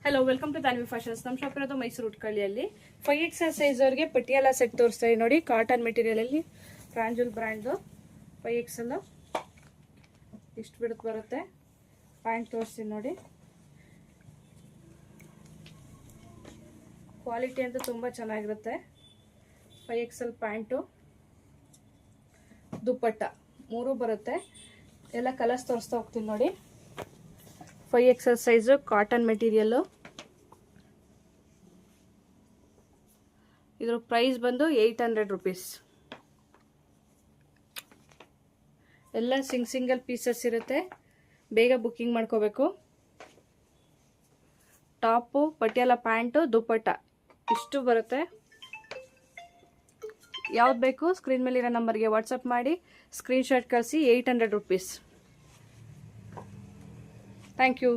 Hello, welcome to Tanvi fashions. ನಮ್ಮ shop ಇರೋದು Mysuru ಉಟ್ಕಳ್ಳಿಯಲ್ಲಿ. 5XL size ಅವ್ರಿಗೆ ಪಟಿಯಾಲ ಸೆಟ್ ತೋರಿಸ್ತಾ ಇದೆ ನೋಡಿ. ಕಾಟನ್ ಮೆಟೀರಿಯಲ್ ಅಲ್ಲಿ ಫ್ರಾಂಜುಲ್ ಬ್ರ್ಯಾಂಡ್ 5XL ಇಷ್ಟು ಬಿಡುತ್ತೆ ಬರುತ್ತೆ. ಪ್ಯಾಂಟ್ ತೋರಿಸ್ತೀನಿ ನೋಡಿ. ಕ್ವಾಲಿಟಿ ಅಂತೂ ತುಂಬ ಚೆನ್ನಾಗಿರುತ್ತೆ. 5XL ಪ್ಯಾಂಟು, ದುಪ್ಪಟ್ಟ ಮೂರು ಬರುತ್ತೆ. ಎಲ್ಲ ಕಲರ್ಸ್ ತೋರಿಸ್ತಾ ಹೋಗ್ತೀನಿ ನೋಡಿ. 5XL size cotton material. ಇದ್ರ ಪ್ರೈಸ್ ಬಂದು 800 ರೂಪೀಸ್. ಎಲ್ಲ ಸಿಂಗಲ್ ಪೀಸಸ್ ಇರುತ್ತೆ. ಬೇಗ ಬುಕ್ಕಿಂಗ್ ಮಾಡ್ಕೋಬೇಕು. ಟಾಪು, ಪಟಿಯಾಲ ಪ್ಯಾಂಟು, ದುಪ್ಪಟ್ಟ ಇಷ್ಟು ಬರುತ್ತೆ. ಯಾವ್ದು ಬೇಕು ಸ್ಕ್ರೀನ್ ಮೇಲಿರೋ ನಂಬರ್ಗೆ ವಾಟ್ಸಪ್ ಮಾಡಿ ಸ್ಕ್ರೀನ್ಶಾಟ್ ಕಳಿಸಿ. 800 ರೂಪೀಸ್. Thank you.